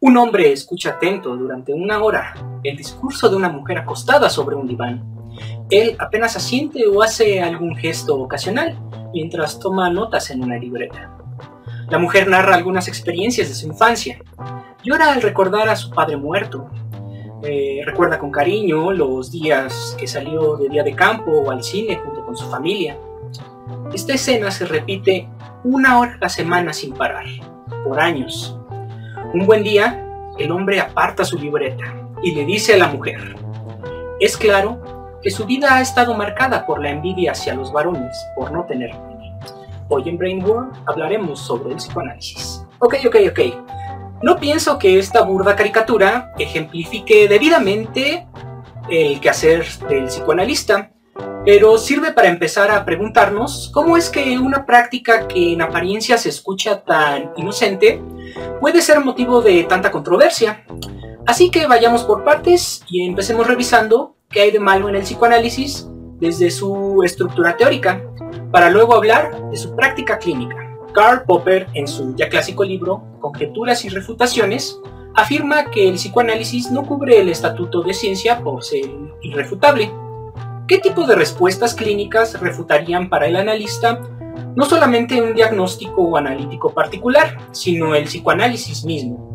Un hombre escucha atento durante una hora el discurso de una mujer acostada sobre un diván. Él apenas asiente o hace algún gesto ocasional mientras toma notas en una libreta. La mujer narra algunas experiencias de su infancia. Llora al recordar a su padre muerto. Recuerda con cariño los días que salió de día de campo o al cine junto con su familia. Esta escena se repite 1 hora a la semana sin parar, por años. Un buen día, el hombre aparta su libreta y le dice a la mujer: es claro que su vida ha estado marcada por la envidia hacia los varones por no tener pene. Hoy en Brainworm hablaremos sobre el psicoanálisis. Ok. No pienso que esta burda caricatura ejemplifique debidamente el quehacer del psicoanalista, pero sirve para empezar a preguntarnos cómo es que una práctica que en apariencia se escucha tan inocente puede ser motivo de tanta controversia. Así que vayamos por partes y empecemos revisando qué hay de malo en el psicoanálisis desde su estructura teórica, para luego hablar de su práctica clínica. Karl Popper, en su ya clásico libro Conjeturas y refutaciones, afirma que el psicoanálisis no cubre el estatuto de ciencia por ser irrefutable. ¿Qué tipo de respuestas clínicas refutarían para el analista no solamente un diagnóstico o analítico particular, sino el psicoanálisis mismo?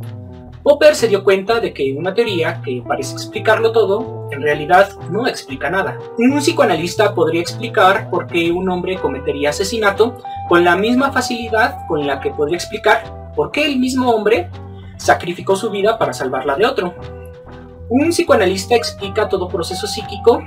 Popper se dio cuenta de que una teoría que parece explicarlo todo, en realidad no explica nada. Un psicoanalista podría explicar por qué un hombre cometería asesinato con la misma facilidad con la que podría explicar por qué el mismo hombre sacrificó su vida para salvarla de otro. Un psicoanalista explica todo proceso psíquico,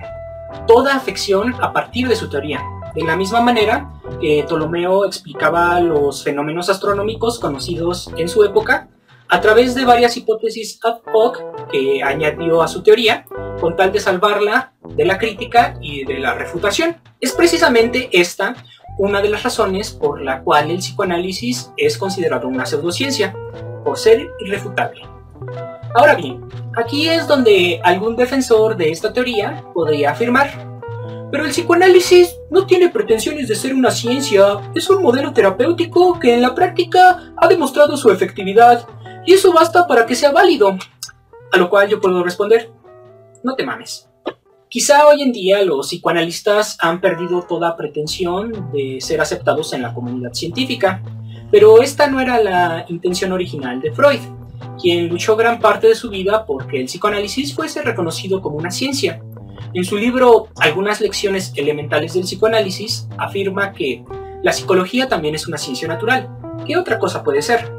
toda afección a partir de su teoría, de la misma manera que Ptolomeo explicaba los fenómenos astronómicos conocidos en su época a través de varias hipótesis ad hoc que añadió a su teoría con tal de salvarla de la crítica y de la refutación. Es precisamente esta una de las razones por la cual el psicoanálisis es considerado una pseudociencia, por ser irrefutable. Ahora bien, aquí es donde algún defensor de esta teoría podría afirmar: pero el psicoanálisis no tiene pretensiones de ser una ciencia, es un modelo terapéutico que en la práctica ha demostrado su efectividad, y eso basta para que sea válido. A lo cual yo puedo responder: no te mames. Quizá hoy en día los psicoanalistas han perdido toda pretensión de ser aceptados en la comunidad científica, pero esta no era la intención original de Freud, quien luchó gran parte de su vida porque el psicoanálisis fuese reconocido como una ciencia. En su libro Algunas lecciones elementales del psicoanálisis afirma que la psicología también es una ciencia natural. ¿Qué otra cosa puede ser?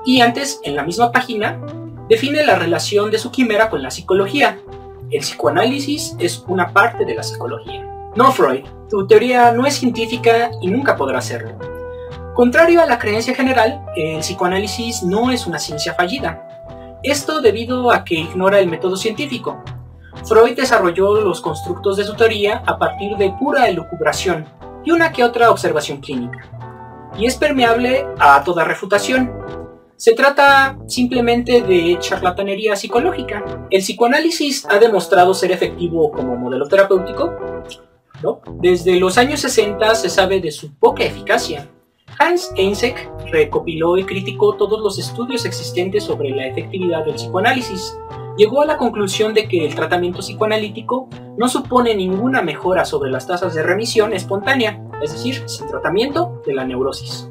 Y antes, en la misma página, define la relación de su quimera con la psicología. El psicoanálisis es una parte de la psicología. No, Freud, tu teoría no es científica y nunca podrá serlo. Contrario a la creencia general, el psicoanálisis no es una ciencia fallida. Esto debido a que ignora el método científico. Freud desarrolló los constructos de su teoría a partir de pura elucubración y una que otra observación clínica, y es permeable a toda refutación. Se trata simplemente de charlatanería psicológica. ¿El psicoanálisis ha demostrado ser efectivo como modelo terapéutico? No. Desde los años 60 se sabe de su poca eficacia. Hans Eysenck recopiló y criticó todos los estudios existentes sobre la efectividad del psicoanálisis. Llegó a la conclusión de que el tratamiento psicoanalítico no supone ninguna mejora sobre las tasas de remisión espontánea, es decir, sin tratamiento de la neurosis.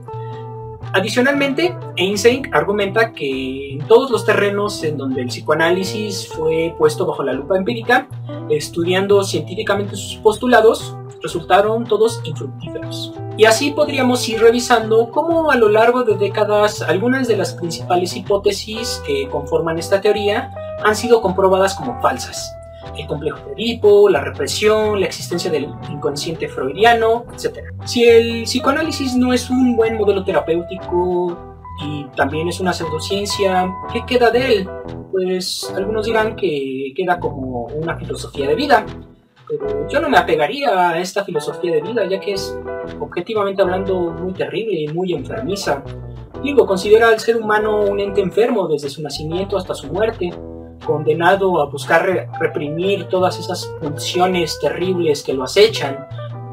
Adicionalmente, Eysenck argumenta que en todos los terrenos en donde el psicoanálisis fue puesto bajo la lupa empírica, estudiando científicamente sus postulados, resultaron todos infructíferos. Y así podríamos ir revisando cómo a lo largo de décadas algunas de las principales hipótesis que conforman esta teoría han sido comprobadas como falsas. El complejo de Edipo, la represión, la existencia del inconsciente freudiano, etc. Si el psicoanálisis no es un buen modelo terapéutico y también es una pseudociencia, ¿qué queda de él? Pues algunos dirán que queda como una filosofía de vida, pero yo no me apegaría a esta filosofía de vida, ya que es, objetivamente hablando, muy terrible y muy enfermiza. Considera al ser humano un ente enfermo desde su nacimiento hasta su muerte, condenado a buscar reprimir todas esas pulsiones terribles que lo acechan,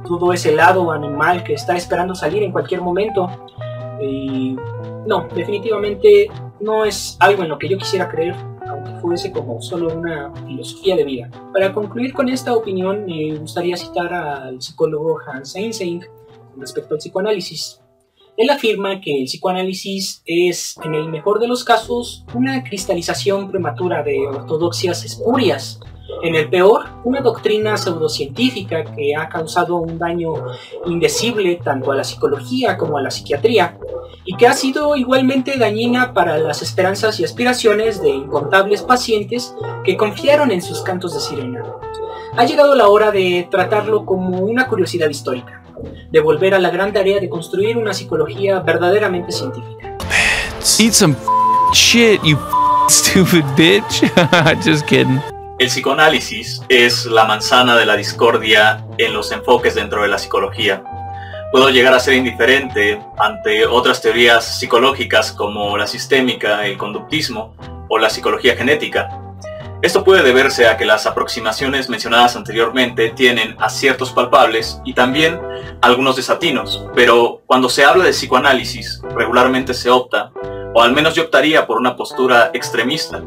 todo ese lado animal que está esperando salir en cualquier momento. Y no, definitivamente no es algo en lo que yo quisiera creer, aunque fuese como solo una filosofía de vida. Para concluir con esta opinión, me gustaría citar al psicólogo Hans Eysenck con respecto al psicoanálisis. Él afirma que el psicoanálisis es, en el mejor de los casos, una cristalización prematura de ortodoxias espurias. En el peor, una doctrina pseudocientífica que ha causado un daño indecible tanto a la psicología como a la psiquiatría, y que ha sido igualmente dañina para las esperanzas y aspiraciones de incontables pacientes que confiaron en sus cantos de sirena. Ha llegado la hora de tratarlo como una curiosidad histórica, de volver a la gran tarea de construir una psicología verdaderamente científica. Eat some shit, you stupid bitch. Just kidding. El psicoanálisis es la manzana de la discordia en los enfoques dentro de la psicología. Puedo llegar a ser indiferente ante otras teorías psicológicas como la sistémica, el conductismo o la psicología genética. Esto puede deberse a que las aproximaciones mencionadas anteriormente tienen aciertos palpables y también algunos desatinos, pero cuando se habla de psicoanálisis, regularmente se opta, o al menos yo optaría por una postura extremista.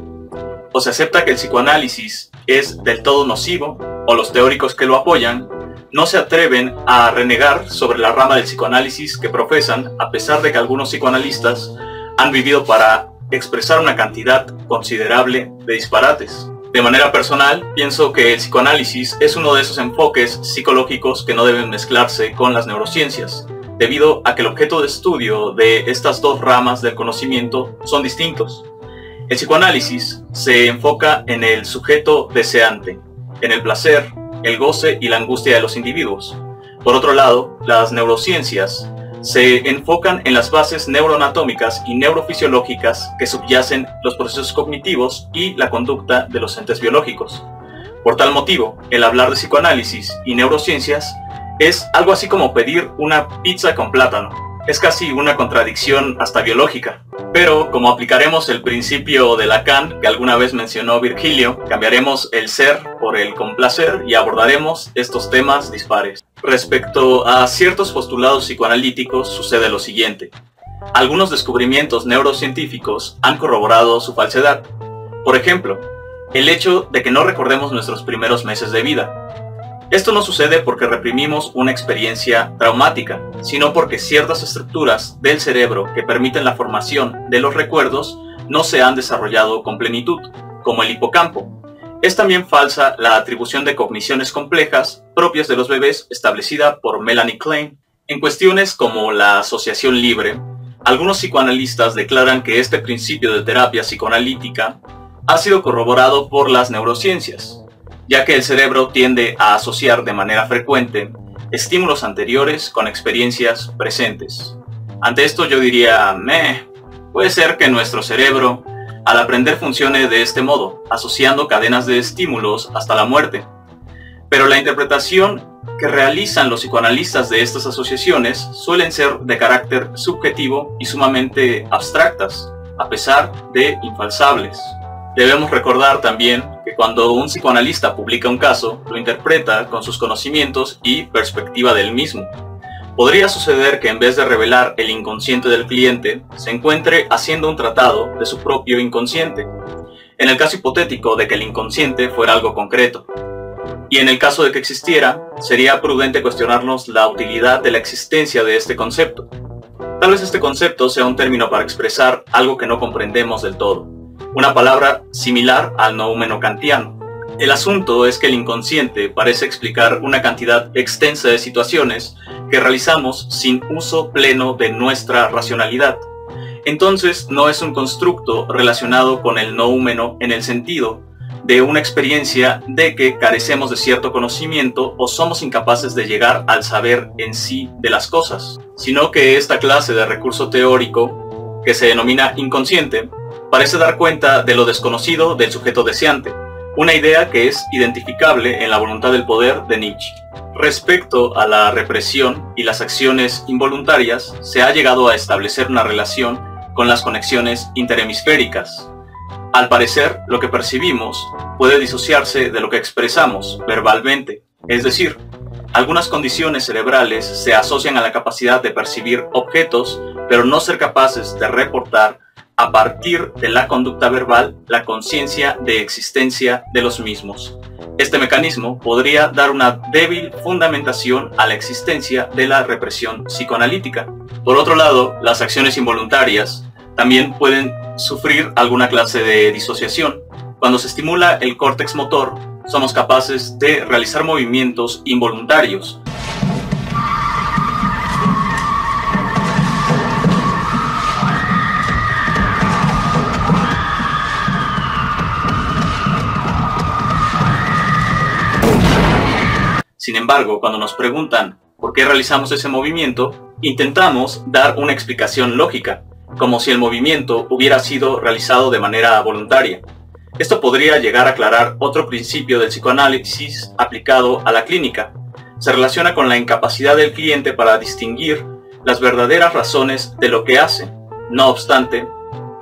O se acepta que el psicoanálisis es del todo nocivo, o los teóricos que lo apoyan no se atreven a renegar sobre la rama del psicoanálisis que profesan, a pesar de que algunos psicoanalistas han vivido para expresar una cantidad considerable de disparates. De manera personal, pienso que el psicoanálisis es uno de esos enfoques psicológicos que no deben mezclarse con las neurociencias, debido a que el objeto de estudio de estas dos ramas del conocimiento son distintos. El psicoanálisis se enfoca en el sujeto deseante, en el placer, el goce y la angustia de los individuos. Por otro lado, las neurociencias se enfocan en las bases neuroanatómicas y neurofisiológicas que subyacen los procesos cognitivos y la conducta de los entes biológicos. Por tal motivo, el hablar de psicoanálisis y neurociencias es algo así como pedir una pizza con plátano. Es casi una contradicción hasta biológica. Pero como aplicaremos el principio de Lacan que alguna vez mencionó Virgilio, cambiaremos el ser por el complacer y abordaremos estos temas dispares. Respecto a ciertos postulados psicoanalíticos sucede lo siguiente. Algunos descubrimientos neurocientíficos han corroborado su falsedad. Por ejemplo, el hecho de que no recordemos nuestros primeros meses de vida. Esto no sucede porque reprimimos una experiencia traumática, sino porque ciertas estructuras del cerebro que permiten la formación de los recuerdos no se han desarrollado con plenitud, como el hipocampo. Es también falsa la atribución de cogniciones complejas propias de los bebés establecida por Melanie Klein. En cuestiones como la asociación libre, algunos psicoanalistas declaran que este principio de terapia psicoanalítica ha sido corroborado por las neurociencias, ya que el cerebro tiende a asociar de manera frecuente estímulos anteriores con experiencias presentes. Ante esto yo diría, puede ser que nuestro cerebro al aprender funcione de este modo, asociando cadenas de estímulos hasta la muerte. Pero la interpretación que realizan los psicoanalistas de estas asociaciones suelen ser de carácter subjetivo y sumamente abstractas, a pesar de infalsables. Debemos recordar también que cuando un psicoanalista publica un caso, lo interpreta con sus conocimientos y perspectiva del mismo. Podría suceder que en vez de revelar el inconsciente del cliente, se encuentre haciendo un tratado de su propio inconsciente, en el caso hipotético de que el inconsciente fuera algo concreto. Y en el caso de que existiera, sería prudente cuestionarnos la utilidad de la existencia de este concepto. Tal vez este concepto sea un término para expresar algo que no comprendemos del todo. Una palabra similar al noúmeno kantiano. El asunto es que el inconsciente parece explicar una cantidad extensa de situaciones que realizamos sin uso pleno de nuestra racionalidad. Entonces no es un constructo relacionado con el noúmeno en el sentido de una experiencia de que carecemos de cierto conocimiento o somos incapaces de llegar al saber en sí de las cosas, sino que esta clase de recurso teórico, que se denomina inconsciente, parece dar cuenta de lo desconocido del sujeto deseante, una idea que es identificable en la voluntad del poder de Nietzsche. Respecto a la represión y las acciones involuntarias, se ha llegado a establecer una relación con las conexiones interhemisféricas. Al parecer, lo que percibimos puede disociarse de lo que expresamos verbalmente, es decir, algunas condiciones cerebrales se asocian a la capacidad de percibir objetos, pero no ser capaces de reportar a partir de la conducta verbal, la conciencia de existencia de los mismos. Este mecanismo podría dar una débil fundamentación a la existencia de la represión psicoanalítica. Por otro lado, las acciones involuntarias también pueden sufrir alguna clase de disociación. Cuando se estimula el córtex motor, somos capaces de realizar movimientos involuntarios. Sin embargo, cuando nos preguntan por qué realizamos ese movimiento, intentamos dar una explicación lógica, como si el movimiento hubiera sido realizado de manera voluntaria. Esto podría llegar a aclarar otro principio del psicoanálisis aplicado a la clínica. Se relaciona con la incapacidad del cliente para distinguir las verdaderas razones de lo que hace. No obstante,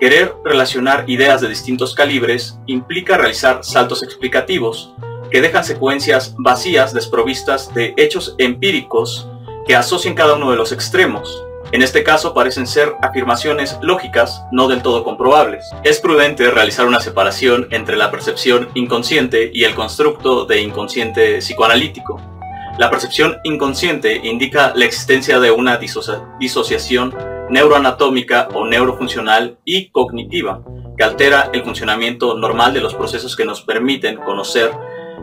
querer relacionar ideas de distintos calibres implica realizar saltos explicativos que dejan secuencias vacías desprovistas de hechos empíricos que asocian cada uno de los extremos. En este caso parecen ser afirmaciones lógicas no del todo comprobables. Es prudente realizar una separación entre la percepción inconsciente y el constructo de inconsciente psicoanalítico. La percepción inconsciente indica la existencia de una disociación neuroanatómica o neurofuncional y cognitiva que altera el funcionamiento normal de los procesos que nos permiten conocer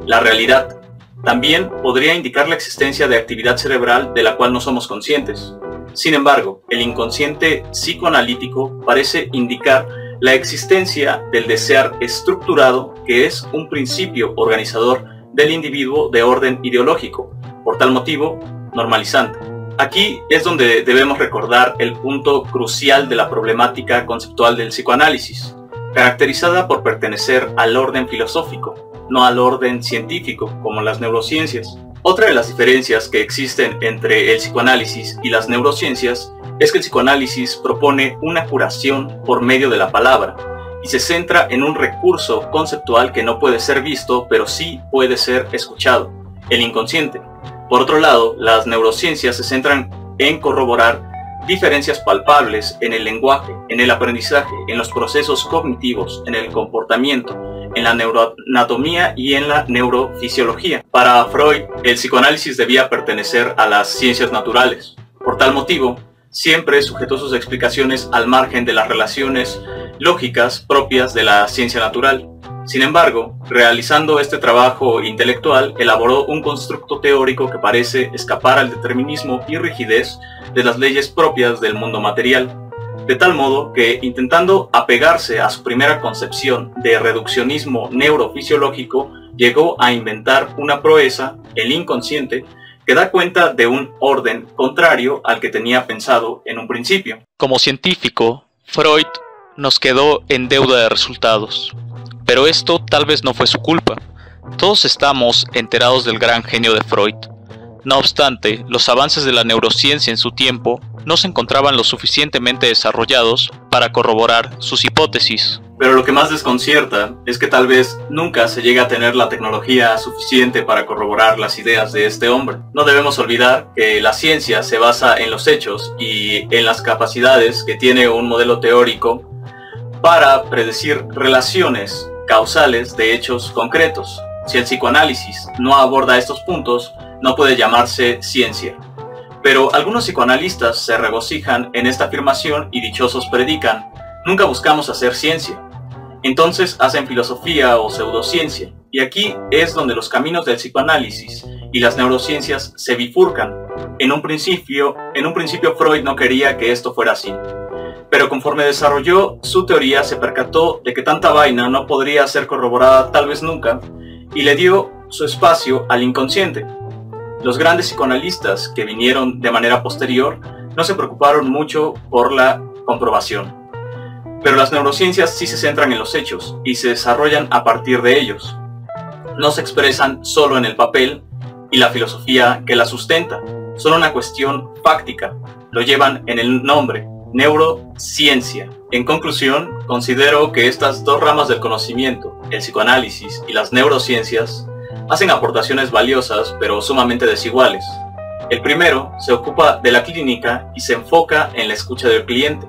la realidad. También podría indicar la existencia de actividad cerebral de la cual no somos conscientes. Sin embargo, el inconsciente psicoanalítico parece indicar la existencia del desear estructurado, que es un principio organizador del individuo de orden ideológico, por tal motivo, normalizante. Aquí es donde debemos recordar el punto crucial de la problemática conceptual del psicoanálisis, caracterizada por pertenecer al orden filosófico, no al orden científico, como las neurociencias. Otra de las diferencias que existen entre el psicoanálisis y las neurociencias es que el psicoanálisis propone una curación por medio de la palabra y se centra en un recurso conceptual que no puede ser visto, pero sí puede ser escuchado, el inconsciente. Por otro lado, las neurociencias se centran en corroborar diferencias palpables en el lenguaje, en el aprendizaje, en los procesos cognitivos, en el comportamiento, en la neuroanatomía y en la neurofisiología. Para Freud, el psicoanálisis debía pertenecer a las ciencias naturales. Por tal motivo, siempre sujetó sus explicaciones al margen de las relaciones lógicas propias de la ciencia natural. Sin embargo, realizando este trabajo intelectual, elaboró un constructo teórico que parece escapar al determinismo y rigidez de las leyes propias del mundo material, de tal modo que, intentando apegarse a su primera concepción de reduccionismo neurofisiológico, llegó a inventar una proeza, el inconsciente, que da cuenta de un orden contrario al que tenía pensado en un principio. Como científico, Freud nos quedó en deuda de resultados. Pero esto tal vez no fue su culpa. Todos estamos enterados del gran genio de Freud. No obstante, los avances de la neurociencia en su tiempo no se encontraban lo suficientemente desarrollados para corroborar sus hipótesis. Pero lo que más desconcierta es que tal vez nunca se llegue a tener la tecnología suficiente para corroborar las ideas de este hombre. No debemos olvidar que la ciencia se basa en los hechos y en las capacidades que tiene un modelo teórico para predecir relaciones causales de hechos concretos. Si el psicoanálisis no aborda estos puntos, no puede llamarse ciencia. Pero algunos psicoanalistas se regocijan en esta afirmación y dichosos predican: nunca buscamos hacer ciencia. Entonces hacen filosofía o pseudociencia. Y aquí es donde los caminos del psicoanálisis y las neurociencias se bifurcan. En un principio Freud no quería que esto fuera así. Pero conforme desarrolló su teoría se percató de que tanta vaina no podría ser corroborada tal vez nunca, y le dio su espacio al inconsciente. Los grandes psicoanalistas que vinieron de manera posterior no se preocuparon mucho por la comprobación. Pero las neurociencias sí se centran en los hechos y se desarrollan a partir de ellos. No se expresan solo en el papel y la filosofía que la sustenta, son una cuestión fáctica, lo llevan en el nombre: neurociencia. En conclusión, considero que estas dos ramas del conocimiento, el psicoanálisis y las neurociencias, hacen aportaciones valiosas pero sumamente desiguales. El primero se ocupa de la clínica y se enfoca en la escucha del cliente.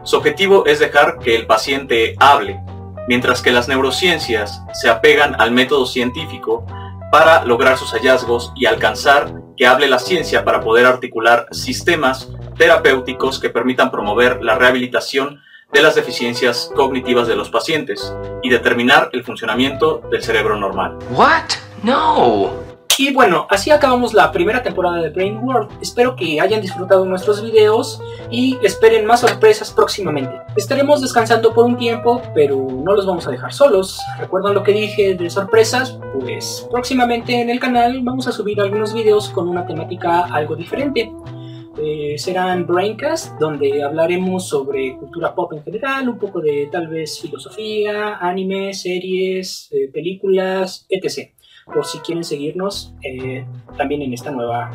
Su objetivo es dejar que el paciente hable, mientras que las neurociencias se apegan al método científico para lograr sus hallazgos y alcanzar que hable la ciencia para poder articular sistemas terapéuticos que permitan promover la rehabilitación de las deficiencias cognitivas de los pacientes y determinar el funcionamiento del cerebro normal. What? No. Y bueno, así acabamos la primera temporada de Brain World. Espero que hayan disfrutado nuestros videos y esperen más sorpresas próximamente. Estaremos descansando por un tiempo, pero no los vamos a dejar solos. ¿Recuerdan lo que dije de sorpresas? Pues próximamente en el canal vamos a subir algunos videos con una temática algo diferente. Serán Braincast, donde hablaremos sobre cultura pop en general, un poco de tal vez filosofía, anime, series, películas, etc. Por si quieren seguirnos también en esta nueva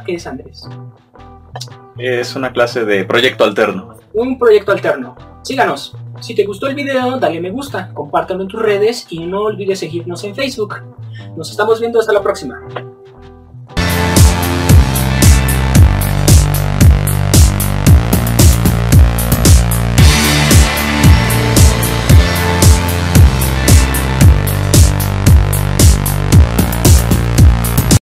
¿qué es, Andrés? Es una clase de proyecto alterno. Un proyecto alterno. Síganos. Si te gustó el video, dale me gusta, compártelo en tus redes y no olvides seguirnos en Facebook. Nos estamos viendo hasta la próxima.